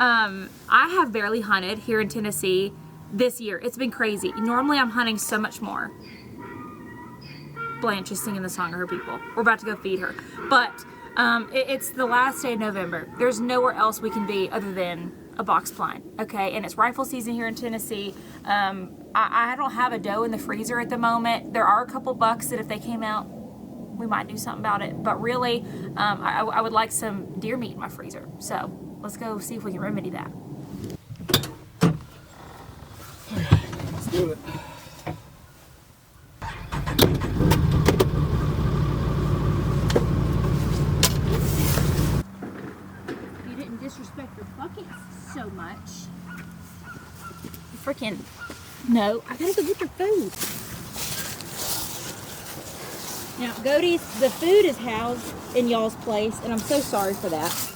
I have barely hunted here in Tennessee this year. It's been crazy. Normally I'm hunting so much more. Blanche is singing the song of her people. We're about to go feed her. But it's the last day of November. There's nowhere else we can be other than a box blind, okay? And it's rifle season here in Tennessee. I don't have a doe in the freezer at the moment. There are a couple bucks that if they came out, we might do something about it. But really, I would like some deer meat in my freezer. So let's go see if we can remedy that. Okay, let's do it. You didn't disrespect your buckets so much. Freaking no, I gotta go get your food. Now, goaties, the food is housed in y'all's place, and I'm so sorry for that.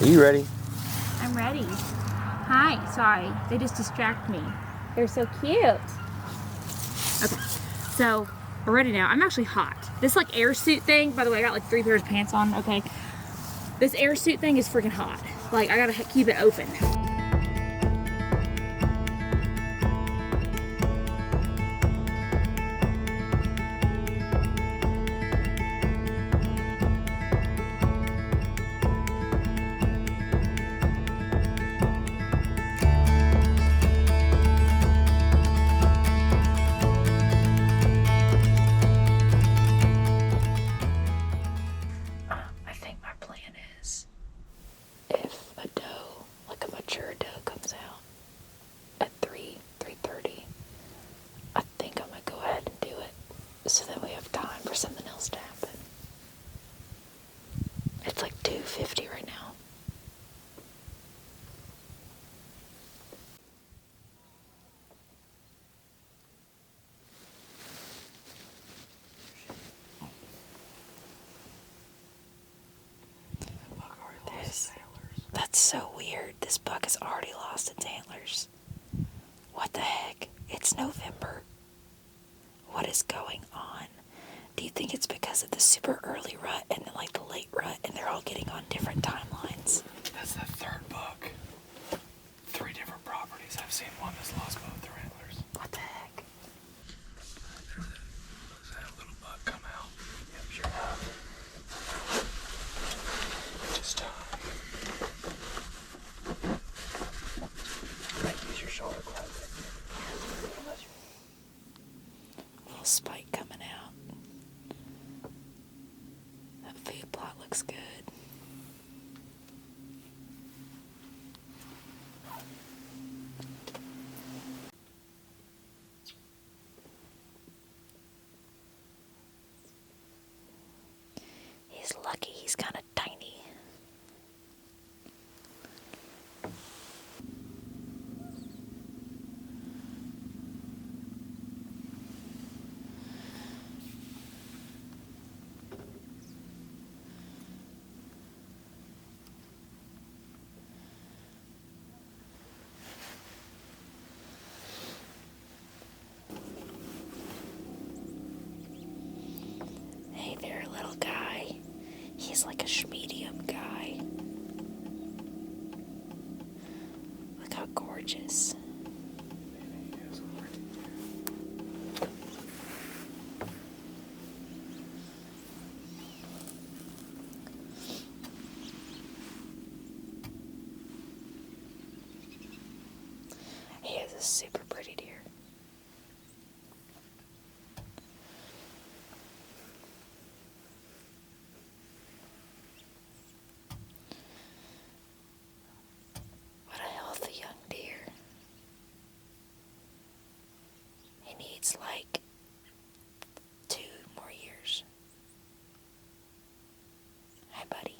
Are you ready? I'm ready. Hi, sorry, they just distract me. They're so cute. Okay, so we're ready now. I'm actually hot. This like air suit thing, by the way, I got like 3 pairs of pants on, okay? This air suit thing is freaking hot. Like, I gotta keep it open. If a doe, like a mature doe, comes out at 3:30, I think I'm gonna go ahead and do it so that we have time for something else to happen. It's like 2:50 right now. That's so weird. This buck has already lost its antlers. What the heck? It's November. What is going on? Do you think it's because of the super early rut and like the late rut and they're all getting on different timelines? That's the 3rd buck. 3 different properties. I've seen one that's lost both their antlers. What the heck? Does that little buck come out? Yep, sure enough. Just use your shoulder quite a bit. Little spike coming out. That food plot looks good. He's lucky he's kind of tiny. Hey there, little guy. He's like a medium guy. Look how gorgeous. He is a super pretty deer. What a healthy young deer. He needs like 2 more years. Hi, buddy.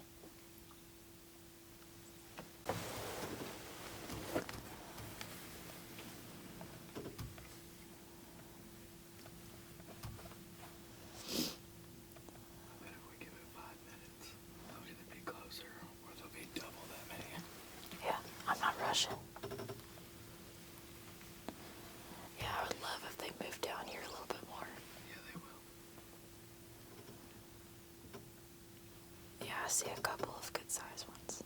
I'm not rushing. see a couple of good sized ones.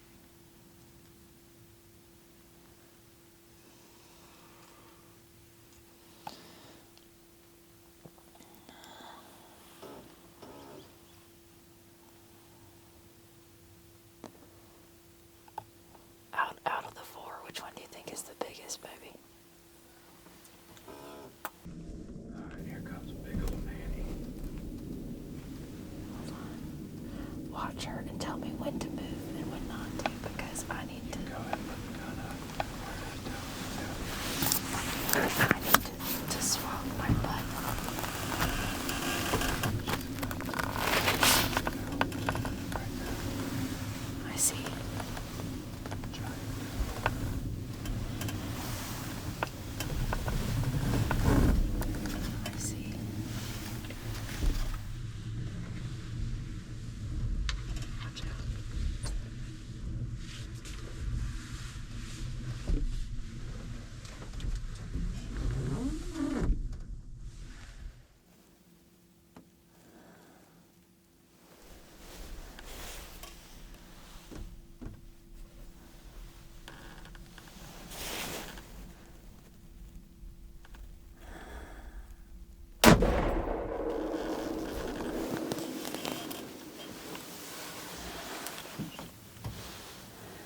Out of the four, which one do you think is the biggest, baby? Alright, here comes big old Nanny. Hold on. Watch her and tell me when to move and when not to, because I need to. Go ahead and put the gun up. I need to swallow my butt. I see. I see. Watch out.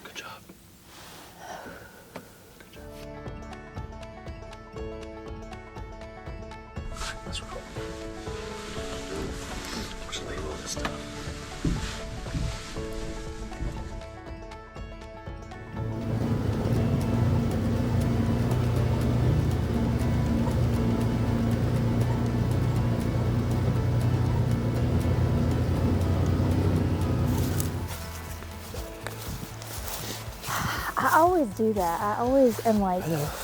Good job. Good job. Alright, let's roll. Just label this stuff. I always do that. I always am like,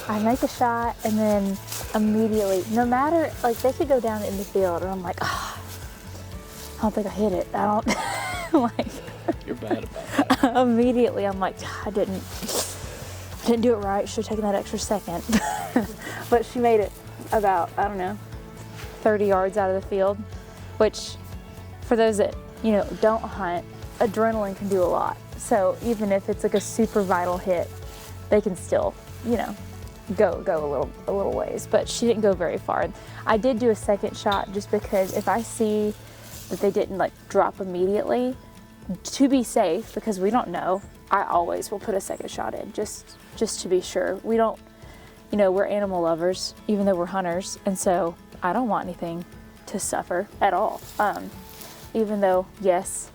I make a shot and then immediately, no matter, like they could go down in the field and I'm like, I don't think I hit it. I don't, like, You're bad about that. immediately I'm like, I didn't do it right. Should have taken that extra second. But she made it about, I don't know, 30 yards out of the field, which for those that, you know, don't hunt, adrenaline can do a lot. So even if it's like a super vital hit, they can still, you know, go a little ways. But she didn't go very far. I did do a second shot just because if I see that they didn't like drop immediately, to be safe, because we don't know, I always will put a second shot in just to be sure. We don't, you know, we're animal lovers, even though we're hunters, and so I don't want anything to suffer at all. Even though, yes,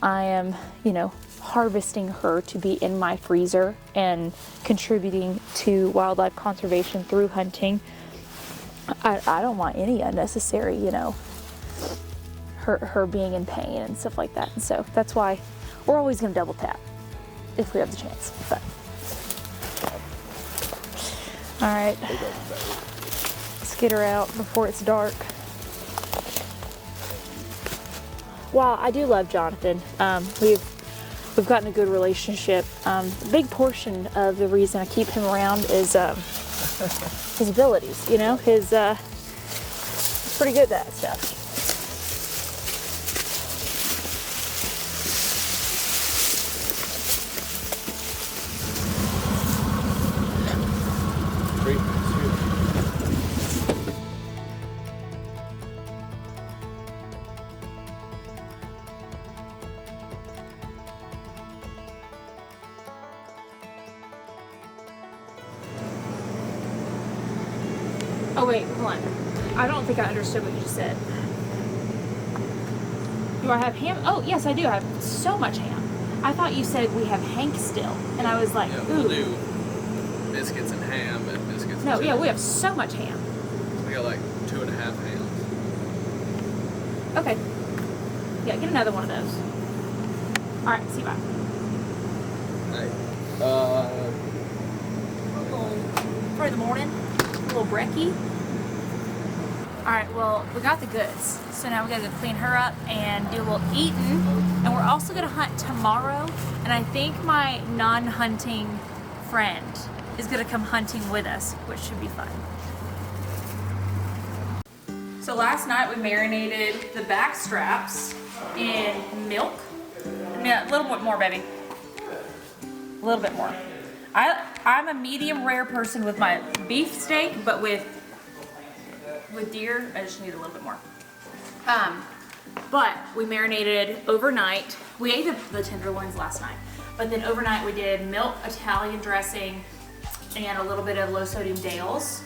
I am, you know, harvesting her to be in my freezer and contributing to wildlife conservation through hunting, I don't want any unnecessary, you know, her being in pain and stuff like that. And so that's why we're always going to double tap if we have the chance. But all right, let's get her out before it's dark. While I do love Jonathan, we've gotten a good relationship. A big portion of the reason I keep him around is his abilities. You know, he's pretty good at that stuff. Oh wait, hold on. I don't think I understood what you just said. Do I have ham? Oh yes, I do. I have so much ham. I thought you said we have Hank still, and I was like, Yeah, ooh. we'll do biscuits and ham and biscuits. No, and yeah, chicken. we have so much ham. We got like 2.5 hams. Okay. Yeah, get another one of those. All right, see you bye. Hey. For the morning, a little brekkie. All right, well, we got the goods. So now we gotta go clean her up and do a little eating. And we're also gonna hunt tomorrow. And I think my non-hunting friend is gonna come hunting with us, which should be fun. So last night we marinated the back straps in milk. And Yeah, a little bit more, baby. A little bit more. I'm a medium rare person with my beef steak, but with deer, I just need a little bit more. But we marinated overnight. We ate the tenderloins last night, but then overnight we did milk Italian dressing and a little bit of low sodium Dales.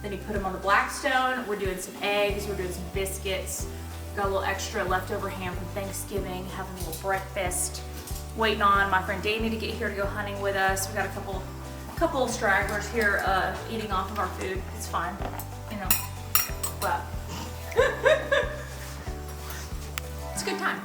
Then you put them on the Blackstone. We're doing some eggs, we're doing some biscuits. Got a little extra leftover ham from Thanksgiving, having a little breakfast. Waiting on my friend Danny to get here to go hunting with us. We got a couple stragglers here eating off of our food. It's fine, you know, but it's a good time.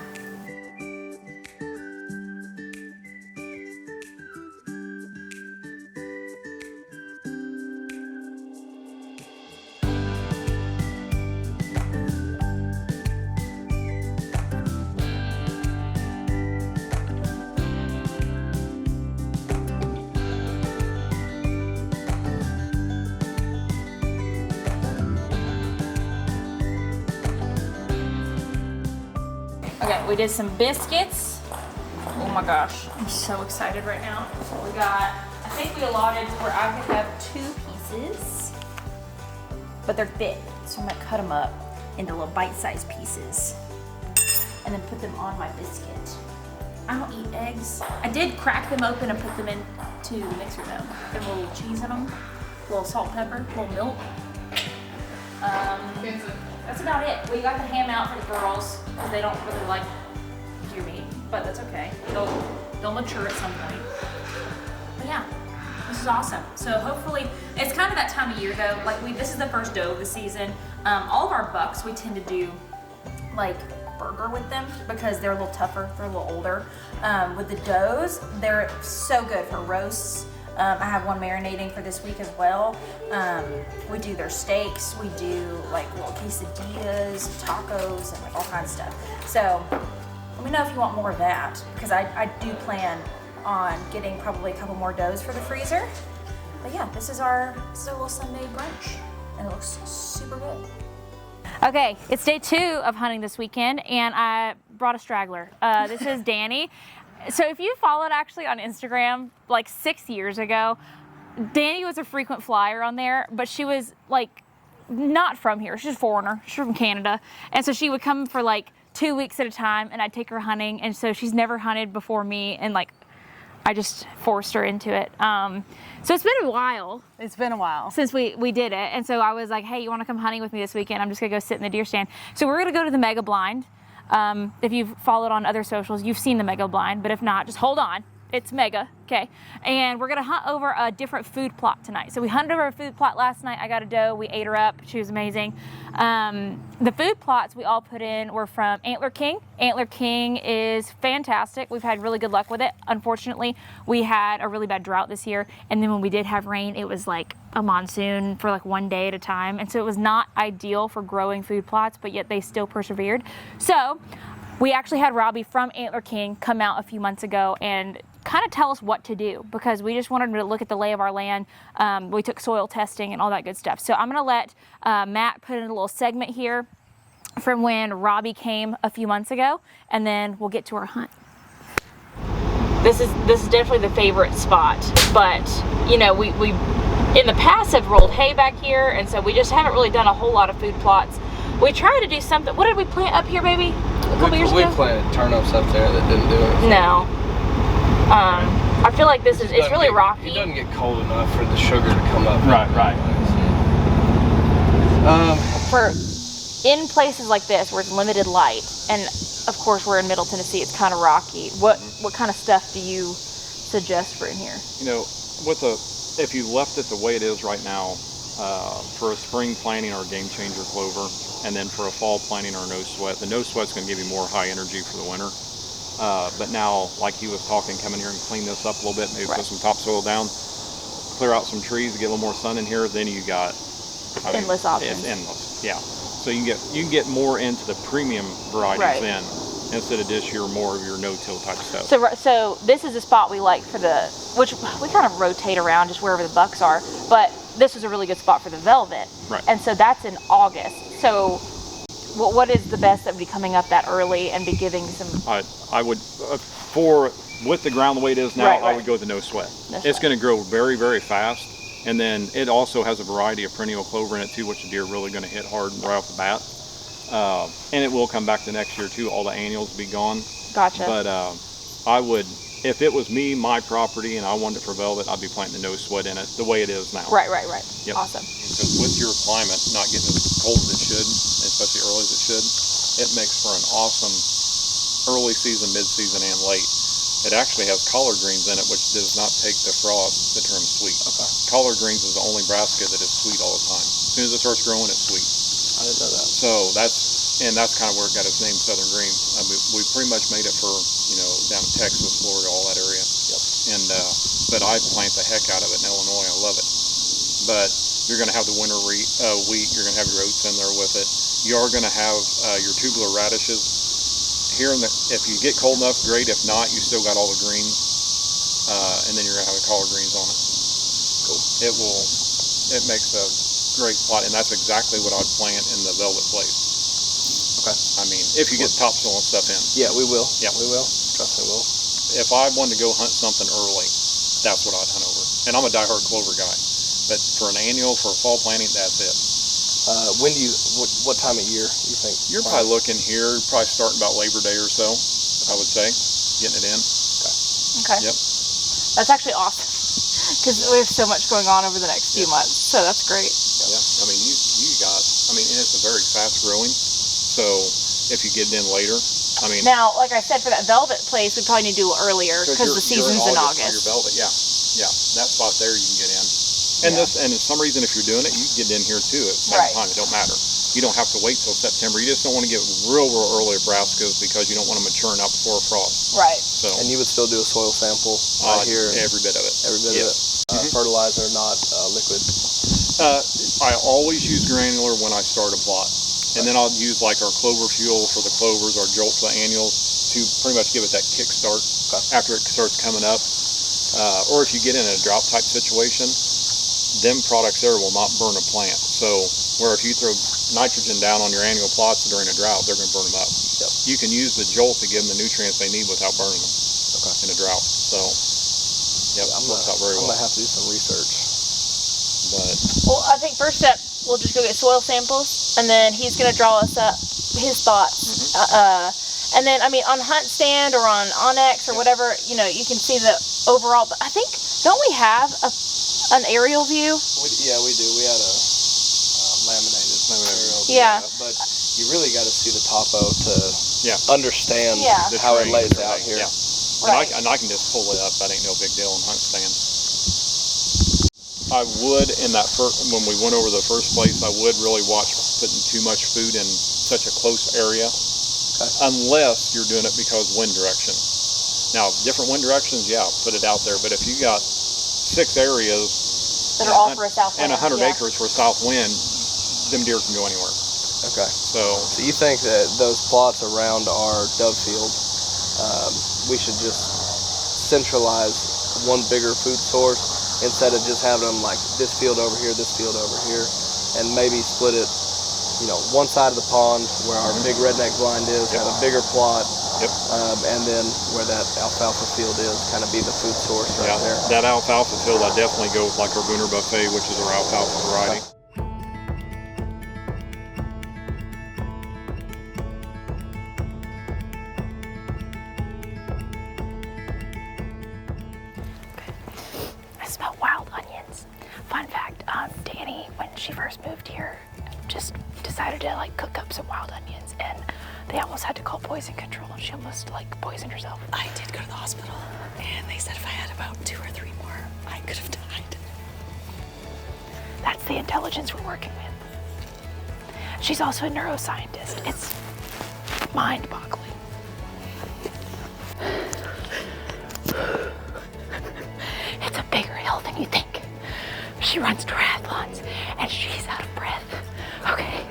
Okay, we did some biscuits. Oh my gosh, I'm so excited right now. We got, I think we allotted where I could have 2 pieces, but they're thick, so I'm gonna cut them up into little bite-sized pieces and then put them on my biscuit. I don't eat eggs. I did crack them open and put them into the mixer though. Put a little cheese in them, a little salt, pepper, a little milk. That's about it. We got the ham out for the girls because they don't really like deer meat, but that's okay. They'll mature at some point. But yeah, this is awesome. So hopefully, it's kind of that time of year though. Like this is the first doe of the season. All of our bucks we tend to do like burger with them because they're a little tougher, they're a little older. With the does, they're so good for roasts. I have one marinating for this week as well. We do their steaks, we do like little quesadillas, tacos, and like all kinds of stuff. So let me know if you want more of that because I do plan on getting probably a couple more doughs for the freezer. But yeah, this is our little Sunday brunch and it looks super good. Okay, it's day 2 of hunting this weekend and I brought a straggler. This is Danny. So if you followed actually on Instagram like 6 years ago, Danny was a frequent flyer on there, but she was like not from here. She's a foreigner. She's from Canada. And so she would come for like 2 weeks at a time and I'd take her hunting. And so she's never hunted before me and like I just forced her into it. So it's been a while. It's been a while since we did it. And so I was like, hey, you want to come hunting with me this weekend? I'm just going to go sit in the deer stand. So we're going to go to the Mega Blind. If you've followed on other socials, you've seen the Mega Blind, but if not, just hold on. It's mega, okay? And we're gonna hunt over a different food plot tonight. So we hunted over a food plot last night. I got a doe, we ate her up, she was amazing. The food plots we all put in were from Antler King. Antler King is fantastic. We've had really good luck with it. Unfortunately, we had a really bad drought this year. And then when we did have rain, it was like a monsoon for like 1 day at a time. And so it was not ideal for growing food plots, but yet they still persevered. So we actually had Robbie from Antler King come out a few months ago and kind of tell us what to do because we just wanted him to look at the lay of our land. We took soil testing and all that good stuff. So I'm going to let Matt put in a little segment here from when Robbie came a few months ago, and then we'll get to our hunt. This is definitely the favorite spot, but you know, we in the past have rolled hay back here, and so we just haven't really done a whole lot of food plots. We tried to do something. What did we plant up here, baby? A couple years ago? We planted turnips up there that didn't do it. No. I feel like it's really rocky. It doesn't get cold enough for the sugar to come up. Right. For in places like this where it's limited light, and of course we're in Middle Tennessee, it's kind of rocky. What kind of stuff do you suggest for in here? You know, if you left it the way it is right now, for a spring planting or game changer clover, and then for a fall planting or no sweat, the no sweat's going to give you more high energy for the winter. But now, like he was talking, come in here and clean this up a little bit, maybe put some topsoil down, clear out some trees, get a little more sun in here, then you got endless options. It's endless, yeah. So you can get more into the premium varieties then, instead of this year more of your no-till type stuff. So this is the spot we like for which we kind of rotate around just wherever the bucks are, but this is a really good spot for the velvet. Right. And so that's in August. So What is the best that would be coming up that early and be giving some? I would with the ground the way it is now, Right, I right. would go with the no sweat. No It's sweat. going to grow very, very fast, and then it also has a variety of perennial clover in it too, which the deer are really going to hit hard right off the bat. And it will come back the next year too. All the annuals will be gone. Gotcha. But I would, if it was me, my property, and I wanted it for velvet, I'd be planting the no sweat in it the way it is now. Right. Yep. Awesome. Because with your climate not getting as cold as it should, especially early as it should, it makes for an awesome early season, mid season, and late. It actually has collard greens in it, which does not take the frost to turn sweet. Okay. Collard greens is the only brassica that is sweet all the time. As soon as it starts growing, it's sweet. I didn't know that. So that's kind of where it got its name, Southern Green. We pretty much made it for, down in Texas, Florida, all that area. Yep. And but I plant the heck out of it in Illinois. I love it. But you're going to have the winter wheat. You're going to have your oats in there with it. You are going to have your tubular radishes. Here if you get cold enough, great. If not, you still got all the greens, and then you're gonna have the collard greens on it. Cool. It makes a great plot, and that's exactly what I'd plant in the velvet place. Okay. I mean, if you get topsoil and stuff in. Yeah, we will. Yeah. We will. Trust me, we will. If I wanted to go hunt something early, that's what I'd hunt over. And I'm a diehard clover guy, but for an annual, for a fall planting, that's it. When do you? What time of year you think? You're probably looking here, probably starting about Labor Day or so, I would say, getting it in. Okay. Yep. That's actually awesome because we have so much going on over the next few months. So that's great. Yeah, I mean, and it's a very fast growing, so if you get it in later, I mean. Now, like I said, for that velvet place, we probably need to do it earlier because the season's in For August. your velvet, yeah, that spot there you can get in. And and for some reason, if you're doing it, you can get in here too at the same time. It don't matter. You don't have to wait till September. You just don't want to get real early brassicas because you don't want them maturing out before frost. Right. So. And you would still do a soil sample right here. Every bit of it. Every bit of it. Fertilizer, not liquid. I always use granular when I start a plot. And then I'll use like our clover fuel for the clovers, our jolt for the annuals to pretty much give it that kick start after it starts coming up. Or if you get in a drought type situation, them products there will not burn a plant. So where if you throw nitrogen down on your annual plots during a drought, they're going to burn them up. Yep. You can use the jolt to give them the nutrients they need without burning them in a drought. So works out very well. I'm going to have to do some research. But Well, I think first step, we'll just go get soil samples, and then he's going to draw us up his thoughts. And then, I mean, on Hunt Stand or on Onyx or whatever, you can see the overall. But I think, don't we have an aerial view? We do. We had a laminated aerial view. Yeah. But you really got to see the topo to understand the how it terrain lays and out everything, here. yeah. Right. And I can just pull it up. That ain't no big deal on Hunt Stand. I would, when we went over the first place, I would really watch putting too much food in such a close area, unless you're doing it because wind direction. Now, different wind directions, put it out there. But if you got 6 areas That are all for a south wind. and 100 acres for a south wind, them deer can go anywhere. Okay. So you think that those plots around our dove field, we should just centralize one bigger food source instead of just having them like this field over here, and maybe split it, one side of the pond where our big redneck blind is, have a bigger plot, and then where that alfalfa field is, kind of be the food source right there. That alfalfa field, I definitely go with like our Booner Buffet, which is our alfalfa variety. I smell wild onions. Fun fact, Danny, when she first moved here, just decided to cook up some wild onions, and they almost had to call poison control, and she almost poisoned herself. I did go to the hospital, and they said if I had about 2 or 3 more, I could have died. That's the intelligence we're working with. She's also a neuroscientist. It's mind-boggling. It's a bigger hill than you think. She runs triathlons, and she's out of breath. Okay.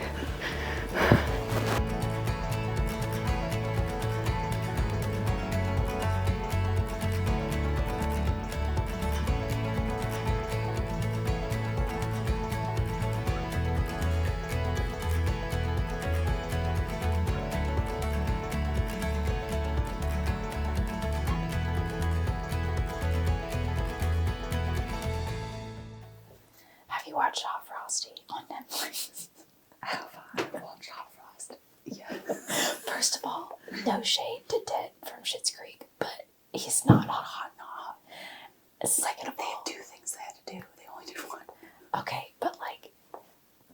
watched Hot Frosty on Netflix. Have I watched Hot Frost? Yeah. First of all, no shade to Ted from Schitt's Creek, but he's not hot, not hot. Second of They all, had 2 things they had to do. They only did one. okay, but like,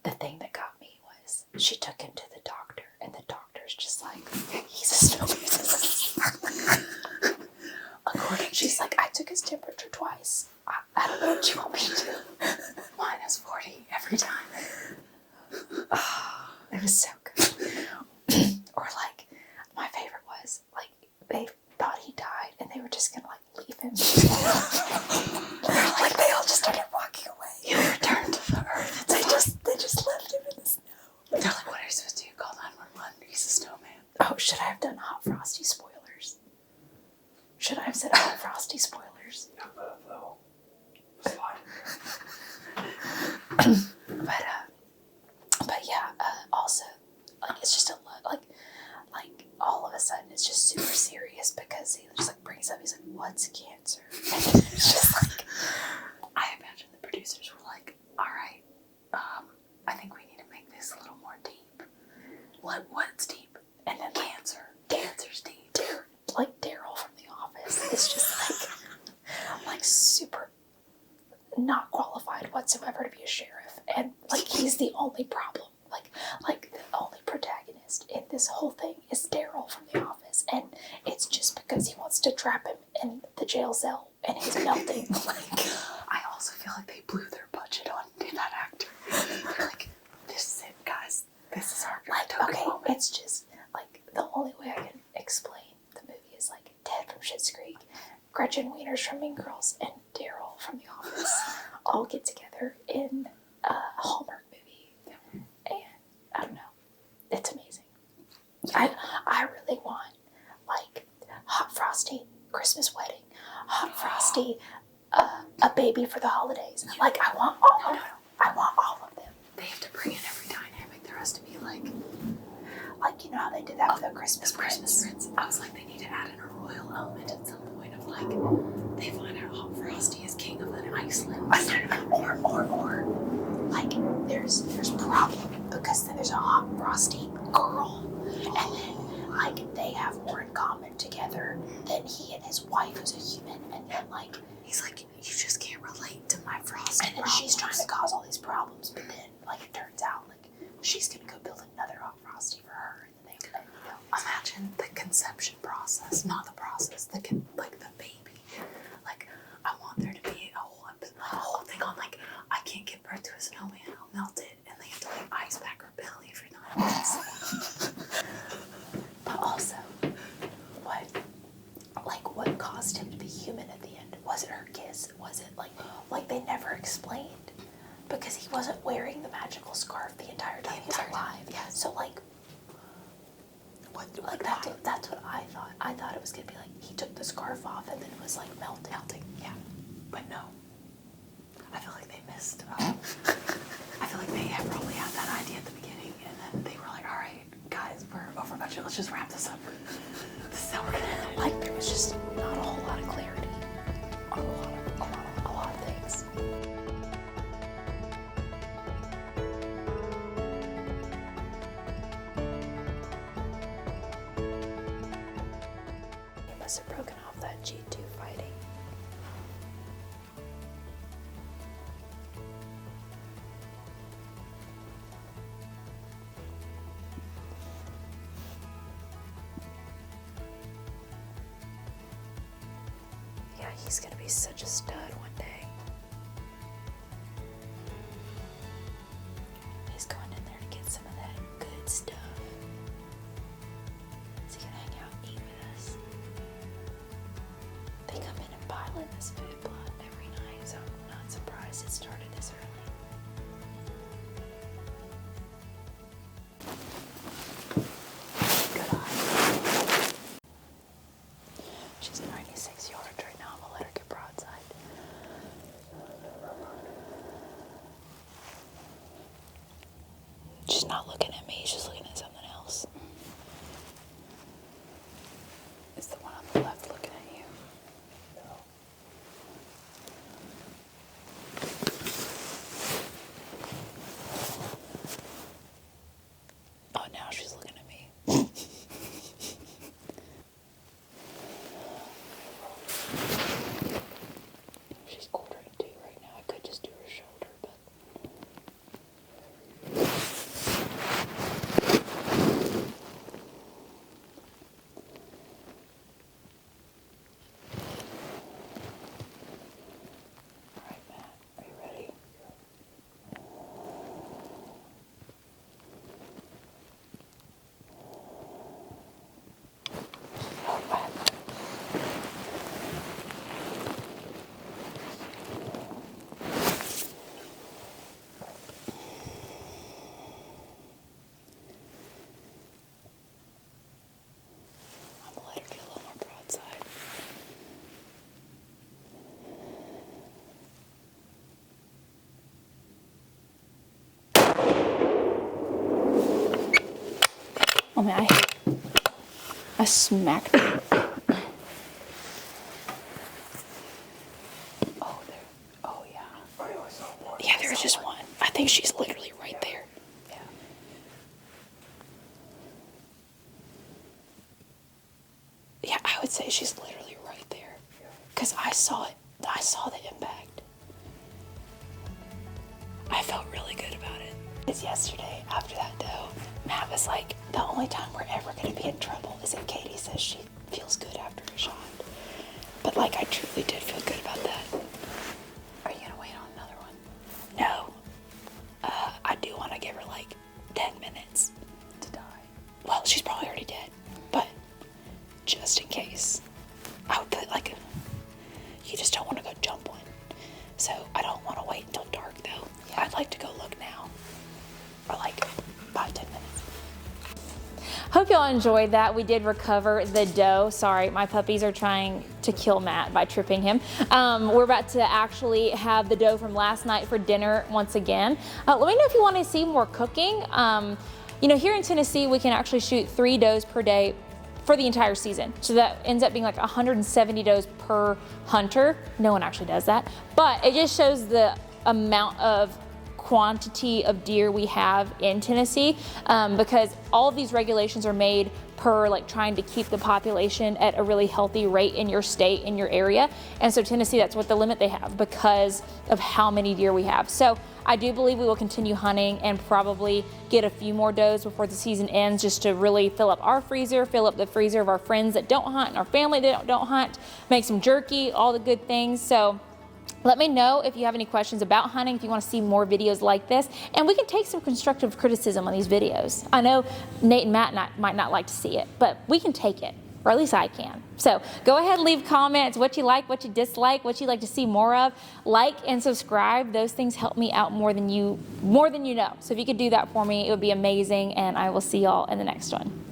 the thing that got me was she took him to the doctor, and the doctor's just like, he's a snowman. She's like, I took his temperature twice. I don't know what you want me to do. Minus 40 every time. It was so good. Or like, my favorite was like, they thought he died, and they were just gonna like leave him. Like they all just started walking away. He'll return to the earth. They just left him in the snow. They're like, what are you supposed to do? Call 911. He's a snowman. Oh, should I have done Hot Frosty spoilers? Should I have said Hot Frosty spoilers? But yeah, also, like, it's just a lot, like, all of a sudden, it's just super serious because he just, like, brings up, he's like, what's cancer? And it's just like, I imagine the producers were like, all right, I think we need to make this a little more deep. What's deep? and then, like, Cancer. Cancer's deep. Daryl from The Office is just, like super not qualified whatsoever to be a sheriff. And, like, he's the only problem. Like the only protagonist in this whole thing is Daryl from The Office, and it's just because he wants to trap him in the jail cell, and he's melting. Like, I also feel like they blew their budget on that actor. They're like, this is it, guys. This is our okay, moment. it's just, like, the only way I can explain the movie is, like, Ted from Schitt's Creek, Gretchen Wieners from Mean Girls, and Daryl from The Office all get together in a Hallmark movie. And I don't know, it's amazing. I really want, like, Hot Frosty Christmas wedding, Hot Frosty a baby for the holidays. Like, I want all of them. I want all of them. They have to bring in every dynamic. There has to be like you know how they did that with the Christmas Christmas Prince. Prince. I was like, they need to add in a royal element at some point of like, they find out Hot Frosty is king of an Iceland. Or like, there's a problem because then there's a Hot Frosty girl, and then like they have more in common together than he and his wife, who's a human, and then like He's like, you just can't relate to my Frosty. and then she's trying to cause all these problems, but then like it turns out like she's gonna go build another Hot Frosty for her, and then they, Imagine the conception process, not the process, the baby. Like, I want there to be a whole thing on like, I can't give birth to a snowman, I'll melt it, and they have to like ice pack her belly for 9 months. But also, what caused him to be human at the end? Was it her kiss? Was it like they never explained? Because he wasn't wearing the magical scarf the entire time he was alive. Yeah. So like that's what I thought. I thought it was gonna be like he took the scarf off and then it was like melting. Yeah, but no. I feel like they missed. I feel like they had probably had that idea at the beginning, and then they were like, all right, guys, we're over budget. Let's just wrap this up. This is how we're gonna end it. Like there was just not a whole lot of clarity on a lot of things. He must have broken off that G2 fighting. Yeah, he's gonna be such a stud one day. He's going in there to get some of that good stuff. Is he gonna hang out and eat with us? They come in and pile in this food plot every night, so I'm not surprised it started this early. Good eye. She's 96 yards right now. I'm gonna let her get broadside. She's not looking at me, she's looking at something else. Is the one on the left looking at you? Oh man, I smacked her. Oh, there. Oh, yeah. Yeah, there's just one. I think she's literally right there. Yeah. Yeah, I would say she's literally right there. Because I saw it. I saw the impact. I felt really good about it. Because yesterday, after that dough, Matt was like, the only time we're ever going to be in trouble is if Katie says she feels good after a shot. But, like, I truly did feel good about that. Are you gonna wait on another one? No. I do want to give her, like, 10 minutes. To die. Well, she's probably already dead. But, just in case. I would put, like, you just don't want to go jump one. So, I don't want to wait until dark, though. Yeah. I'd like to go look now. Or, like, 5-10 minutes. Hope y'all enjoyed that. We did recover the dough. Sorry, my puppies are trying to kill Matt by tripping him. We're about to actually have the dough from last night for dinner once again. Let me know if you want to see more cooking. You know, here in Tennessee, we can actually shoot 3 doughs per day for the entire season. So that ends up being like 170 doughs per hunter. No one actually does that, but it just shows the amount of quantity of deer we have in Tennessee, because all of these regulations are made per like trying to keep the population at a really healthy rate in your state, in your area. And so Tennessee, that's what the limit they have because of how many deer we have. So I do believe we will continue hunting and probably get a few more does before the season ends, just to really fill up our freezer, fill up the freezer of our friends that don't hunt and our family that don't hunt, make some jerky, all the good things. So let me know if you have any questions about hunting, if you want to see more videos like this, and we can take some constructive criticism on these videos. I know Nate and Matt might not like to see it, but we can take it, or at least I can. So go ahead and leave comments, what you like, what you dislike, what you'd like to see more of. Like and subscribe. Those things help me out more than you know. So if you could do that for me, it would be amazing, and I will see y'all in the next one.